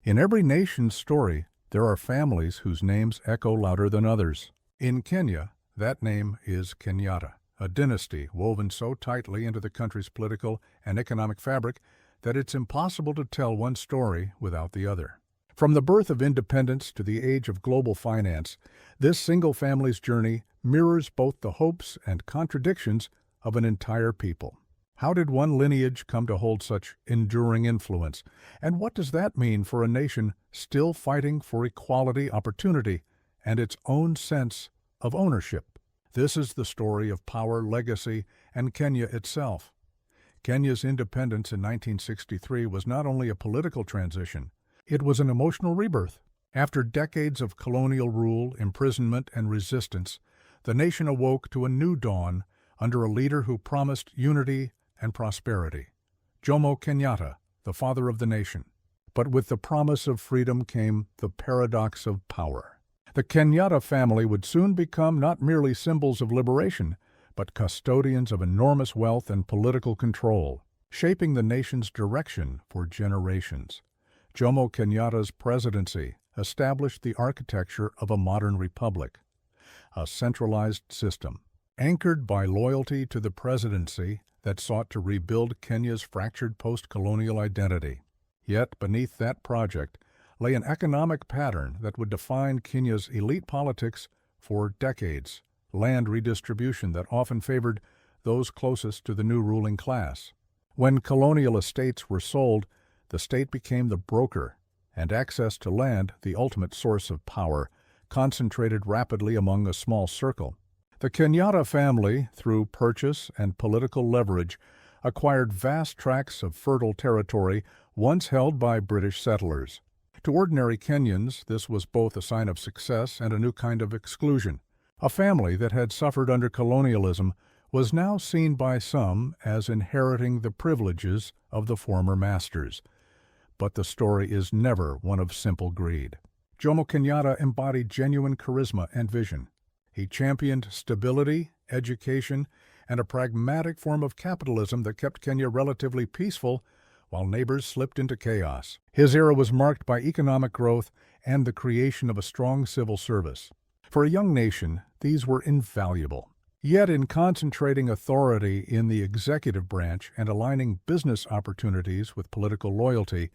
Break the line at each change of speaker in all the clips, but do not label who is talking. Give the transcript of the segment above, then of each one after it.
In every nation's story, there are families whose names echo louder than others. In Kenya, that name is Kenyatta, a dynasty woven so tightly into the country's political and economic fabric that it's impossible to tell one story without the other. From the birth of independence to the age of global finance, this single family's journey mirrors both the hopes and contradictions of an entire people. How did one lineage come to hold such enduring influence? And what does that mean for a nation still fighting for equality, opportunity, and its own sense of ownership? This is the story of power, legacy, and Kenya itself. Kenya's independence in 1963 was not only a political transition, it was an emotional rebirth. After decades of colonial rule, imprisonment, and resistance, the nation awoke to a new dawn under a leader who promised unity and prosperity. Jomo Kenyatta, the father of the nation. But with the promise of freedom came the paradox of power. The Kenyatta family would soon become not merely symbols of liberation, but custodians of enormous wealth and political control, shaping the nation's direction for generations. Jomo Kenyatta's presidency established the architecture of a modern republic, a centralized system, anchored by loyalty to the presidency that sought to rebuild Kenya's fractured post-colonial identity. Yet beneath that project lay an economic pattern that would define Kenya's elite politics for decades, land redistribution that often favored those closest to the new ruling class. When colonial estates were sold, the state became the broker, and access to land, the ultimate source of power, concentrated rapidly among a small circle. The Kenyatta family, through purchase and political leverage, acquired vast tracts of fertile territory once held by British settlers. To ordinary Kenyans, this was both a sign of success and a new kind of exclusion. A family that had suffered under colonialism was now seen by some as inheriting the privileges of the former masters. But the story is never one of simple greed. Jomo Kenyatta embodied genuine charisma and vision. He championed stability, education, and a pragmatic form of capitalism that kept Kenya relatively peaceful while neighbors slipped into chaos. His era was marked by economic growth and the creation of a strong civil service. For a young nation, these were invaluable. Yet in concentrating authority in the executive branch and aligning business opportunities with political loyalty,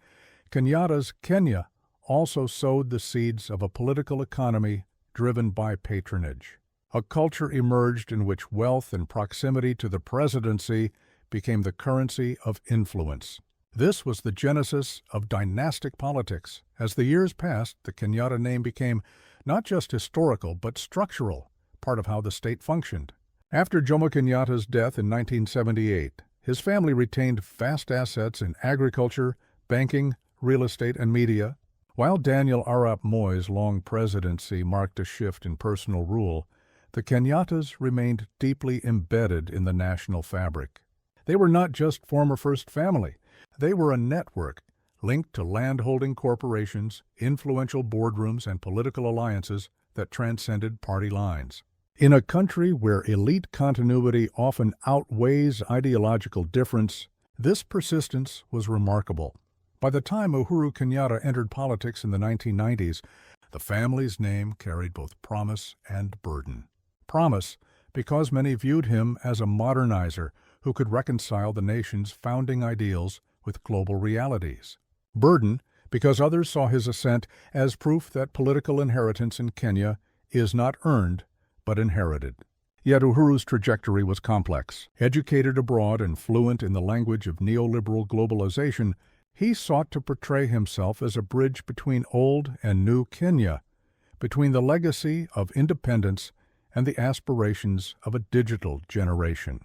Kenyatta's Kenya also sowed the seeds of a political economy driven by patronage. A culture emerged in which wealth and proximity to the presidency became the currency of influence. This was the genesis of dynastic politics. As the years passed, the Kenyatta name became not just historical but structural, part of how the state functioned. After Jomo Kenyatta's death in 1978, his family retained vast assets in agriculture, banking, real estate, and media. While Daniel Arap Moi's long presidency marked a shift in personal rule, the Kenyattas remained deeply embedded in the national fabric. They were not just former First Family. They were a network linked to landholding corporations, influential boardrooms, and political alliances that transcended party lines. In a country where elite continuity often outweighs ideological difference, this persistence was remarkable. By the time Uhuru Kenyatta entered politics in the 1990s, the family's name carried both promise and burden. Promise, because many viewed him as a modernizer who could reconcile the nation's founding ideals with global realities. Burden, because others saw his ascent as proof that political inheritance in Kenya is not earned, but inherited. Yet Uhuru's trajectory was complex. Educated abroad and fluent in the language of neoliberal globalization, he sought to portray himself as a bridge between old and new Kenya, between the legacy of independence and the aspirations of a digital generation.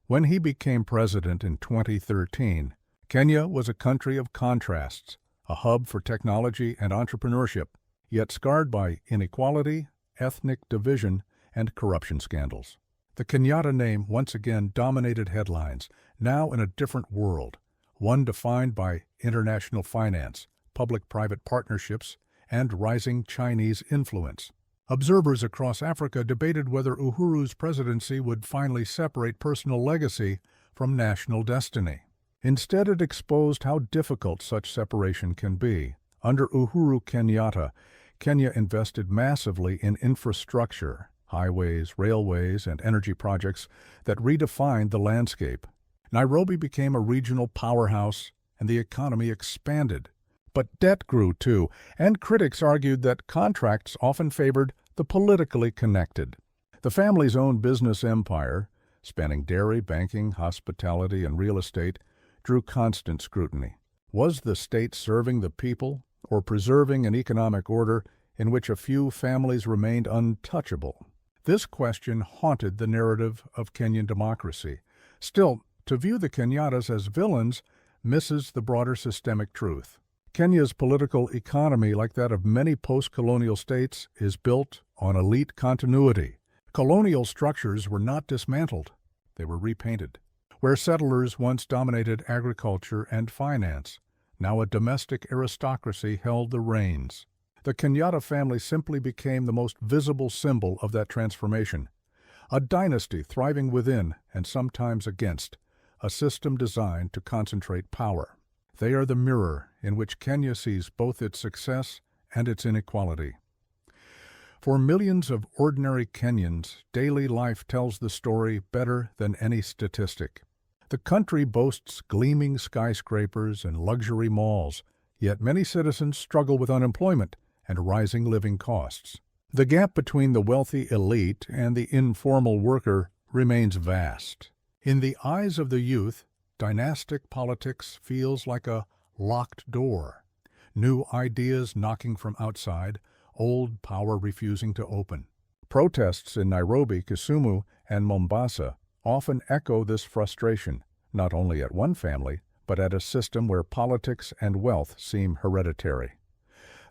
When he became president in 2013, Kenya was a country of contrasts, a hub for technology and entrepreneurship, yet scarred by inequality, ethnic division, and corruption scandals. The Kenyatta name once again dominated headlines, now in a different world, one defined by international finance, public-private partnerships, and rising Chinese influence. Observers across Africa debated whether Uhuru's presidency would finally separate personal legacy from national destiny. Instead, it exposed how difficult such separation can be. Under Uhuru Kenyatta, Kenya invested massively in infrastructure, highways, railways, and energy projects that redefined the landscape. Nairobi became a regional powerhouse, and the economy expanded. But debt grew too, and critics argued that contracts often favored the politically connected. The family's own business empire, spanning dairy, banking, hospitality, and real estate, drew constant scrutiny. Was the state serving the people or preserving an economic order in which a few families remained untouchable? This question haunted the narrative of Kenyan democracy. Still, to view the Kenyattas as villains misses the broader systemic truth. Kenya's political economy, like that of many post-colonial states, is built on elite continuity. Colonial structures were not dismantled, they were repainted. Where settlers once dominated agriculture and finance, now a domestic aristocracy held the reins. The Kenyatta family simply became the most visible symbol of that transformation. A dynasty thriving within and sometimes against, a system designed to concentrate power. They are the mirror in which Kenya sees both its success and its inequality. For millions of ordinary Kenyans, daily life tells the story better than any statistic. The country boasts gleaming skyscrapers and luxury malls, yet many citizens struggle with unemployment and rising living costs. The gap between the wealthy elite and the informal worker remains vast. In the eyes of the youth, dynastic politics feels like a locked door. New ideas knocking from outside, old power refusing to open. Protests in Nairobi, Kisumu, and Mombasa often echo this frustration, not only at one family, but at a system where politics and wealth seem hereditary.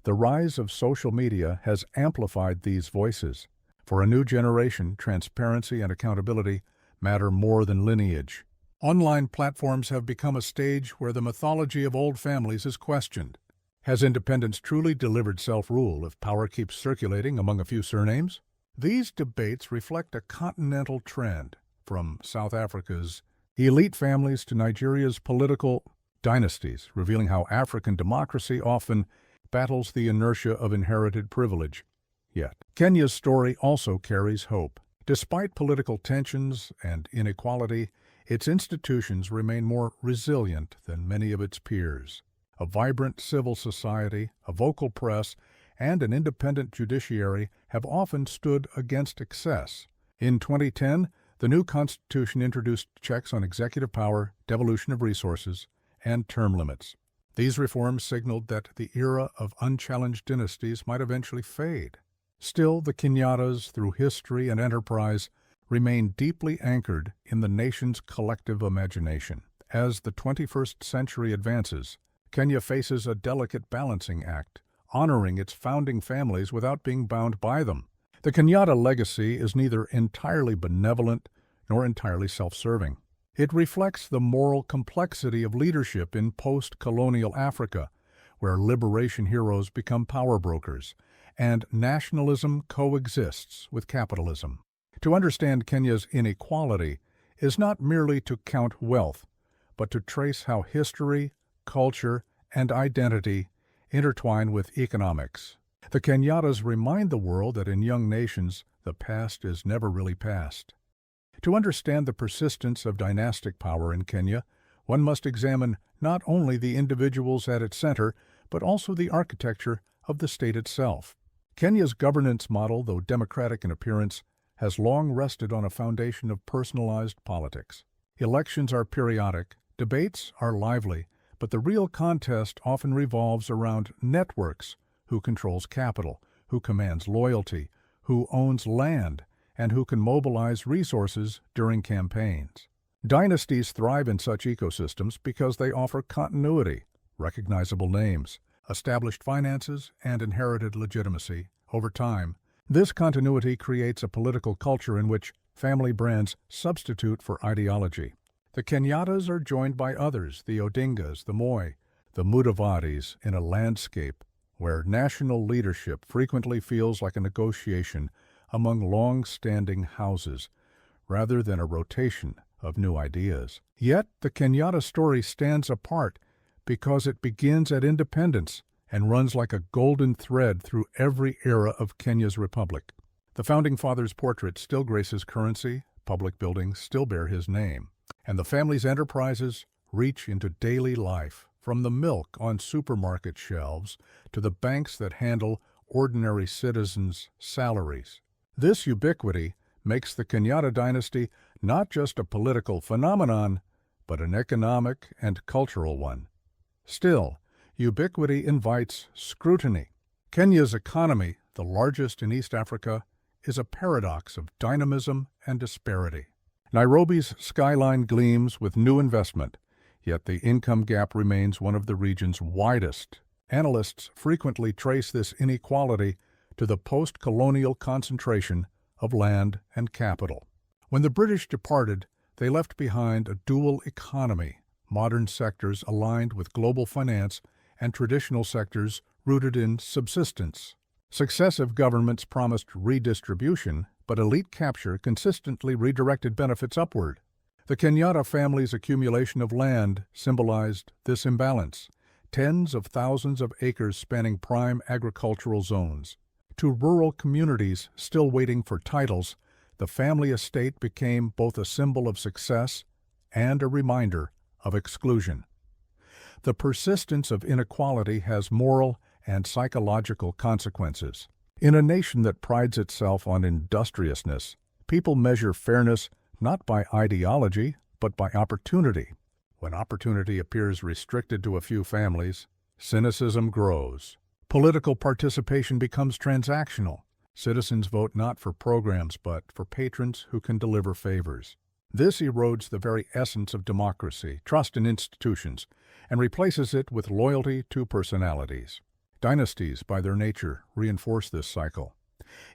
The rise of social media has amplified these voices. For a new generation, transparency and accountability matter more than lineage. Online platforms have become a stage where the mythology of old families is questioned. Has independence truly delivered self-rule if power keeps circulating among a few surnames? These debates reflect a continental trend, from South Africa's elite families to Nigeria's political dynasties, revealing how African democracy often battles the inertia of inherited privilege. Yet, Kenya's story also carries hope. Despite political tensions and inequality, its institutions remain more resilient than many of its peers. A vibrant civil society, a vocal press, and an independent judiciary have often stood against excess. In 2010, the new constitution introduced checks on executive power, devolution of resources, and term limits. These reforms signaled that the era of unchallenged dynasties might eventually fade. Still, the Kenyattas, through history and enterprise, remain deeply anchored in the nation's collective imagination. As the 21st century advances, Kenya faces a delicate balancing act, honoring its founding families without being bound by them. The Kenyatta legacy is neither entirely benevolent nor entirely self-serving. It reflects the moral complexity of leadership in post-colonial Africa, where liberation heroes become power brokers, and nationalism coexists with capitalism. To understand Kenya's inequality is not merely to count wealth, but to trace how history, culture, and identity intertwine with economics. The Kenyattas remind the world that in young nations, the past is never really past. To understand the persistence of dynastic power in Kenya, one must examine not only the individuals at its center, but also the architecture of the state itself. Kenya's governance model, though democratic in appearance, has long rested on a foundation of personalized politics. Elections are periodic, debates are lively, but the real contest often revolves around networks: who controls capital, who commands loyalty, who owns land, and who can mobilize resources during campaigns. Dynasties thrive in such ecosystems because they offer continuity, recognizable names, established finances, and inherited legitimacy. Over time, this continuity creates a political culture in which family brands substitute for ideology. The Kenyattas are joined by others, the Odingas, the Moi, the Mudavaris, in a landscape where national leadership frequently feels like a negotiation among long-standing houses rather than a rotation of new ideas. Yet the Kenyatta story stands apart because it begins at independence and runs like a golden thread through every era of Kenya's republic. The Founding Fathers' portrait still graces currency, public buildings still bear his name, and the family's enterprises reach into daily life, from the milk on supermarket shelves to the banks that handle ordinary citizens' salaries. This ubiquity makes the Kenyatta Dynasty not just a political phenomenon, but an economic and cultural one. Still, ubiquity invites scrutiny. Kenya's economy, the largest in East Africa, is a paradox of dynamism and disparity. Nairobi's skyline gleams with new investment, yet the income gap remains one of the region's widest. Analysts frequently trace this inequality to the post-colonial concentration of land and capital. When the British departed, they left behind a dual economy, modern sectors aligned with global finance and traditional sectors rooted in subsistence. Successive governments promised redistribution, but elite capture consistently redirected benefits upward. The Kenyatta family's accumulation of land symbolized this imbalance, tens of thousands of acres spanning prime agricultural zones. To rural communities still waiting for titles, the family estate became both a symbol of success and a reminder of exclusion. The persistence of inequality has moral and psychological consequences. In a nation that prides itself on industriousness, people measure fairness not by ideology, but by opportunity. When opportunity appears restricted to a few families, cynicism grows. Political participation becomes transactional. Citizens vote not for programs, but for patrons who can deliver favors. This erodes the very essence of democracy, trust in institutions, and replaces it with loyalty to personalities. Dynasties, by their nature, reinforce this cycle.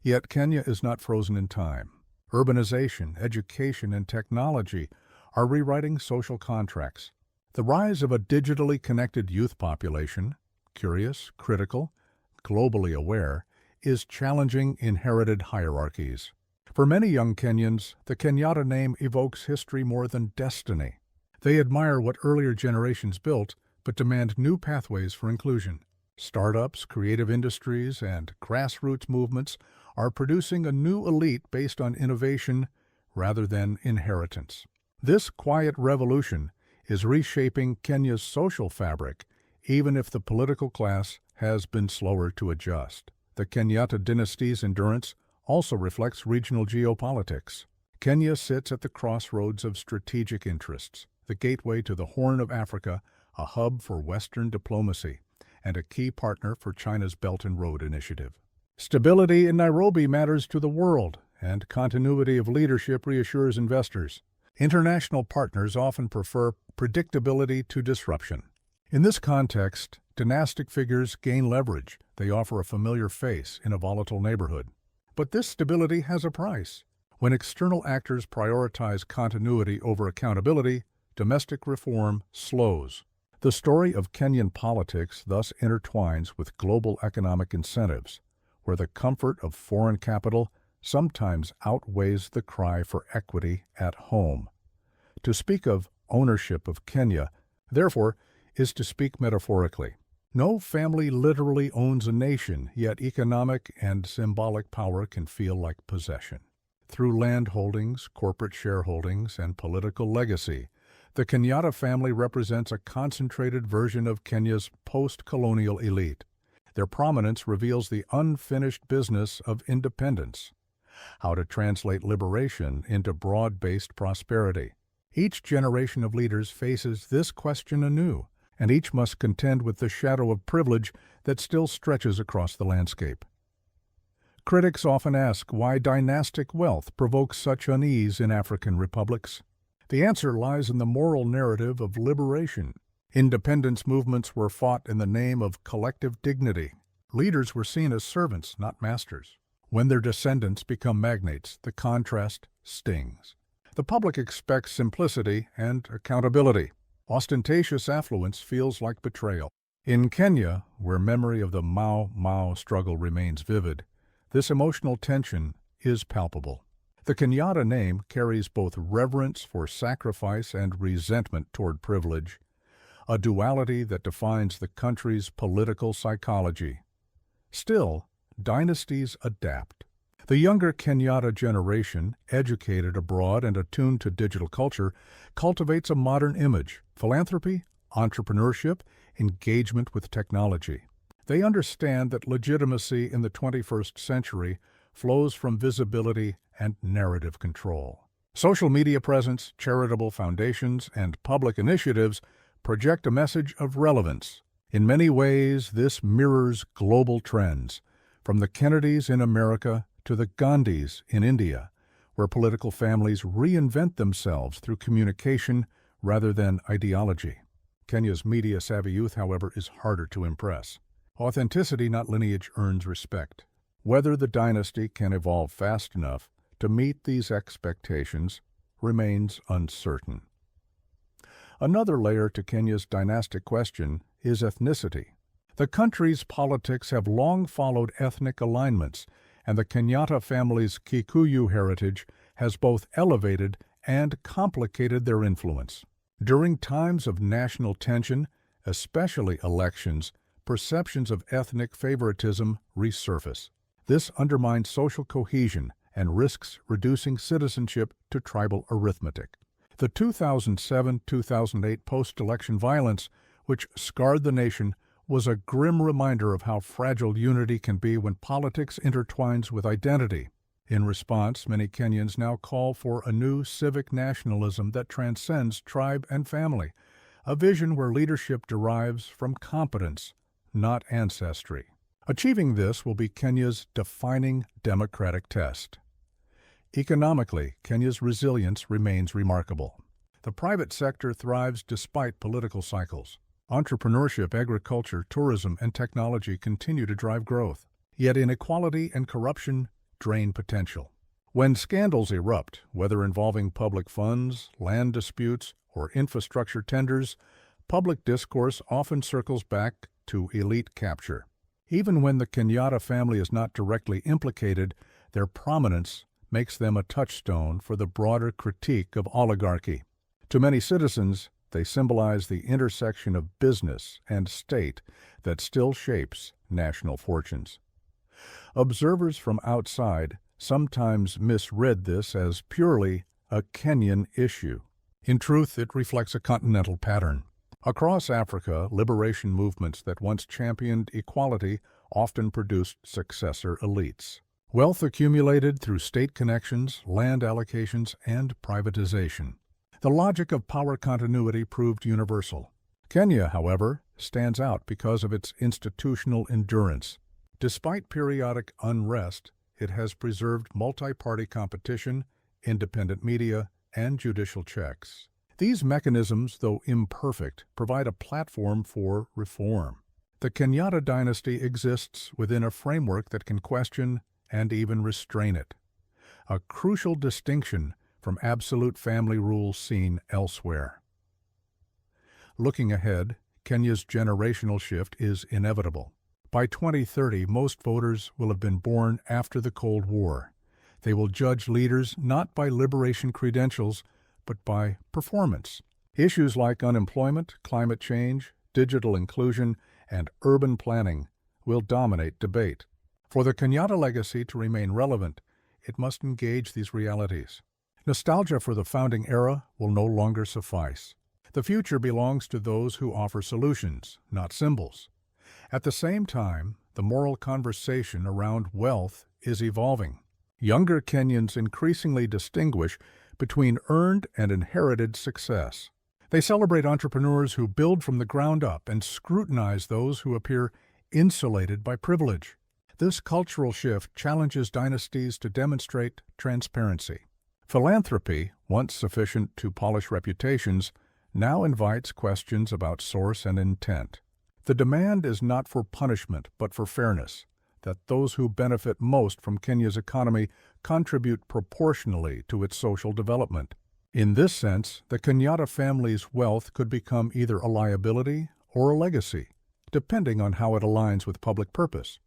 Yet Kenya is not frozen in time. Urbanization, education, and technology are rewriting social contracts. The rise of a digitally connected youth population, curious, critical, globally aware, is challenging inherited hierarchies. For many young Kenyans, the Kenyatta name evokes history more than destiny. They admire what earlier generations built, but demand new pathways for inclusion. Startups, creative industries, and grassroots movements are producing a new elite based on innovation rather than inheritance. This quiet revolution is reshaping Kenya's social fabric, even if the political class has been slower to adjust. The Kenyatta Dynasty's endurance also reflects regional geopolitics. Kenya sits at the crossroads of strategic interests, the gateway to the Horn of Africa, a hub for Western diplomacy, and a key partner for China's Belt and Road Initiative. Stability in Nairobi matters to the world, and continuity of leadership reassures investors. International partners often prefer predictability to disruption. In this context, dynastic figures gain leverage. They offer a familiar face in a volatile neighborhood. But this stability has a price. When external actors prioritize continuity over accountability, domestic reform slows. The story of Kenyan politics thus intertwines with global economic incentives, where the comfort of foreign capital sometimes outweighs the cry for equity at home. To speak of ownership of Kenya, therefore, is to speak metaphorically. No family literally owns a nation, yet economic and symbolic power can feel like possession. Through land holdings, corporate shareholdings, and political legacy, the Kenyatta family represents a concentrated version of Kenya's post-colonial elite. Their prominence reveals the unfinished business of independence, how to translate liberation into broad-based prosperity. Each generation of leaders faces this question anew, and each must contend with the shadow of privilege that still stretches across the landscape. Critics often ask why dynastic wealth provokes such unease in African republics. The answer lies in the moral narrative of liberation. Independence movements were fought in the name of collective dignity. Leaders were seen as servants, not masters. When their descendants become magnates, the contrast stings. The public expects simplicity and accountability. Ostentatious affluence feels like betrayal. In Kenya, where memory of the Mau Mau struggle remains vivid, this emotional tension is palpable. The Kenyatta name carries both reverence for sacrifice and resentment toward privilege, a duality that defines the country's political psychology. Still, dynasties adapt. The younger Kenyatta generation, educated abroad and attuned to digital culture, cultivates a modern image: philanthropy, entrepreneurship, engagement with technology. They understand that legitimacy in the 21st century flows from visibility and narrative control. Social media presence, charitable foundations, and public initiatives project a message of relevance. In many ways, this mirrors global trends, from the Kennedys in America to the Gandhis in India, where political families reinvent themselves through communication rather than ideology. Kenya's media-savvy youth, however, is harder to impress. Authenticity, not lineage, earns respect. Whether the dynasty can evolve fast enough to meet these expectations remains uncertain. Another layer to Kenya's dynastic question is ethnicity. The country's politics have long followed ethnic alignments, and the Kenyatta family's Kikuyu heritage has both elevated and complicated their influence. During times of national tension, especially elections, perceptions of ethnic favoritism resurface. This undermines social cohesion and risks reducing citizenship to tribal arithmetic. The 2007-2008 post-election violence, which scarred the nation, was a grim reminder of how fragile unity can be when politics intertwines with identity. In response, many Kenyans now call for a new civic nationalism that transcends tribe and family, a vision where leadership derives from competence, not ancestry. Achieving this will be Kenya's defining democratic test. Economically, Kenya's resilience remains remarkable. The private sector thrives despite political cycles. Entrepreneurship, agriculture, tourism, and technology continue to drive growth. Yet inequality and corruption drain potential. When scandals erupt, whether involving public funds, land disputes, or infrastructure tenders, public discourse often circles back to elite capture. Even when the Kenyatta family is not directly implicated, their prominence makes them a touchstone for the broader critique of oligarchy. To many citizens, they symbolize the intersection of business and state that still shapes national fortunes. Observers from outside sometimes misread this as purely a Kenyan issue. In truth, it reflects a continental pattern. Across Africa, liberation movements that once championed equality often produced successor elites. Wealth accumulated through state connections, land allocations, and privatization. The logic of power continuity proved universal. Kenya, however, stands out because of its institutional endurance. Despite periodic unrest, it has preserved multi-party competition, independent media, and judicial checks. These mechanisms, though imperfect, provide a platform for reform. The Kenyatta Dynasty exists within a framework that can question and even restrain it, a crucial distinction from absolute family rule seen elsewhere. Looking ahead, Kenya's generational shift is inevitable. By 2030, most voters will have been born after the Cold War. They will judge leaders not by liberation credentials, but by performance. Issues like unemployment, climate change, digital inclusion, and urban planning will dominate debate. For the Kenyatta legacy to remain relevant, it must engage these realities. Nostalgia for the founding era will no longer suffice. The future belongs to those who offer solutions, not symbols. At the same time, the moral conversation around wealth is evolving. Younger Kenyans increasingly distinguish between earned and inherited success. They celebrate entrepreneurs who build from the ground up and scrutinize those who appear insulated by privilege. This cultural shift challenges dynasties to demonstrate transparency. Philanthropy, once sufficient to polish reputations, now invites questions about source and intent. The demand is not for punishment, but for fairness, that those who benefit most from Kenya's economy contribute proportionally to its social development. In this sense, the Kenyatta family's wealth could become either a liability or a legacy, depending on how it aligns with public purpose.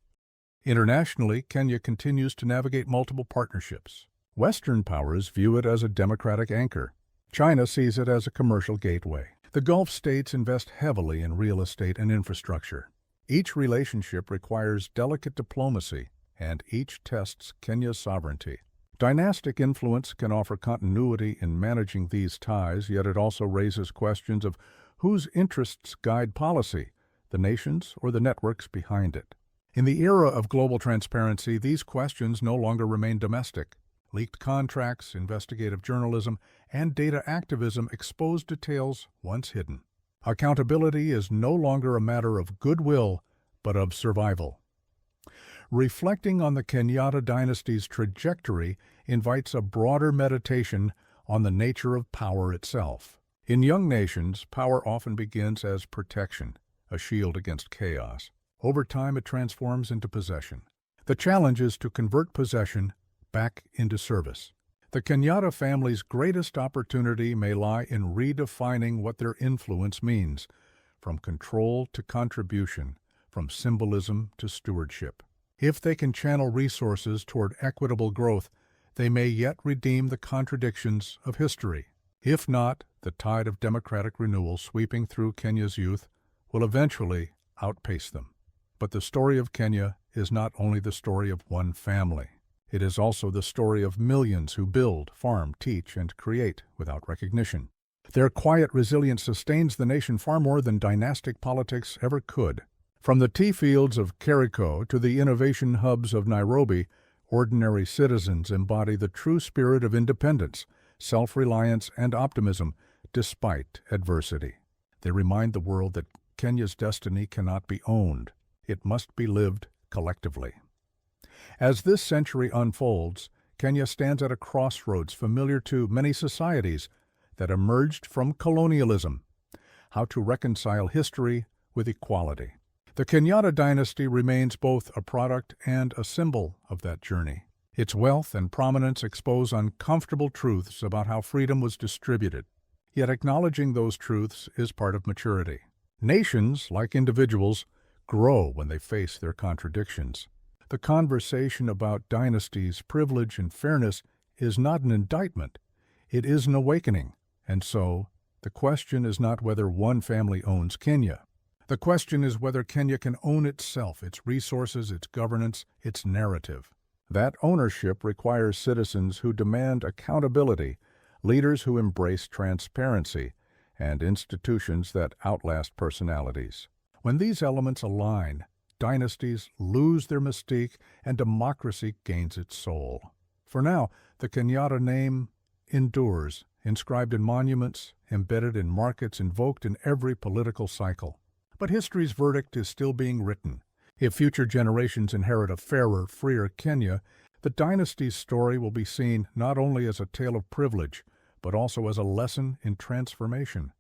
Internationally, Kenya continues to navigate multiple partnerships. Western powers view it as a democratic anchor. China sees it as a commercial gateway. The Gulf states invest heavily in real estate and infrastructure. Each relationship requires delicate diplomacy, and each tests Kenya's sovereignty. Dynastic influence can offer continuity in managing these ties, yet it also raises questions of whose interests guide policy, the nations or the networks behind it. In the era of global transparency, these questions no longer remain domestic. Leaked contracts, investigative journalism, and data activism expose details once hidden. Accountability is no longer a matter of goodwill, but of survival. Reflecting on the Kenyatta Dynasty's trajectory invites a broader meditation on the nature of power itself. In young nations, power often begins as protection, a shield against chaos. Over time, it transforms into possession. The challenge is to convert possession back into service. The Kenyatta family's greatest opportunity may lie in redefining what their influence means, from control to contribution, from symbolism to stewardship. If they can channel resources toward equitable growth, they may yet redeem the contradictions of history. If not, the tide of democratic renewal sweeping through Kenya's youth will eventually outpace them. But the story of Kenya is not only the story of one family. It is also the story of millions who build, farm, teach, and create without recognition. Their quiet resilience sustains the nation far more than dynastic politics ever could. From the tea fields of Kericho to the innovation hubs of Nairobi, ordinary citizens embody the true spirit of independence, self-reliance, and optimism despite adversity. They remind the world that Kenya's destiny cannot be owned. It must be lived collectively. As this century unfolds, Kenya stands at a crossroads familiar to many societies that emerged from colonialism: how to reconcile history with equality. The Kenyatta dynasty remains both a product and a symbol of that journey. Its wealth and prominence expose uncomfortable truths about how freedom was distributed. Yet acknowledging those truths is part of maturity. Nations, like individuals, grow when they face their contradictions. The conversation about dynasties, privilege, and fairness is not an indictment. It is an awakening. And so, the question is not whether one family owns Kenya. The question is whether Kenya can own itself, its resources, its governance, its narrative. That ownership requires citizens who demand accountability, leaders who embrace transparency, and institutions that outlast personalities. When these elements align, dynasties lose their mystique and democracy gains its soul. For now, the Kenyatta name endures, inscribed in monuments, embedded in markets, invoked in every political cycle. But history's verdict is still being written. If future generations inherit a fairer, freer Kenya, the dynasty's story will be seen not only as a tale of privilege, but also as a lesson in transformation.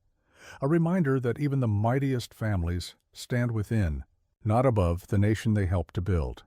A reminder that even the mightiest families stand within, not above, the nation they helped to build.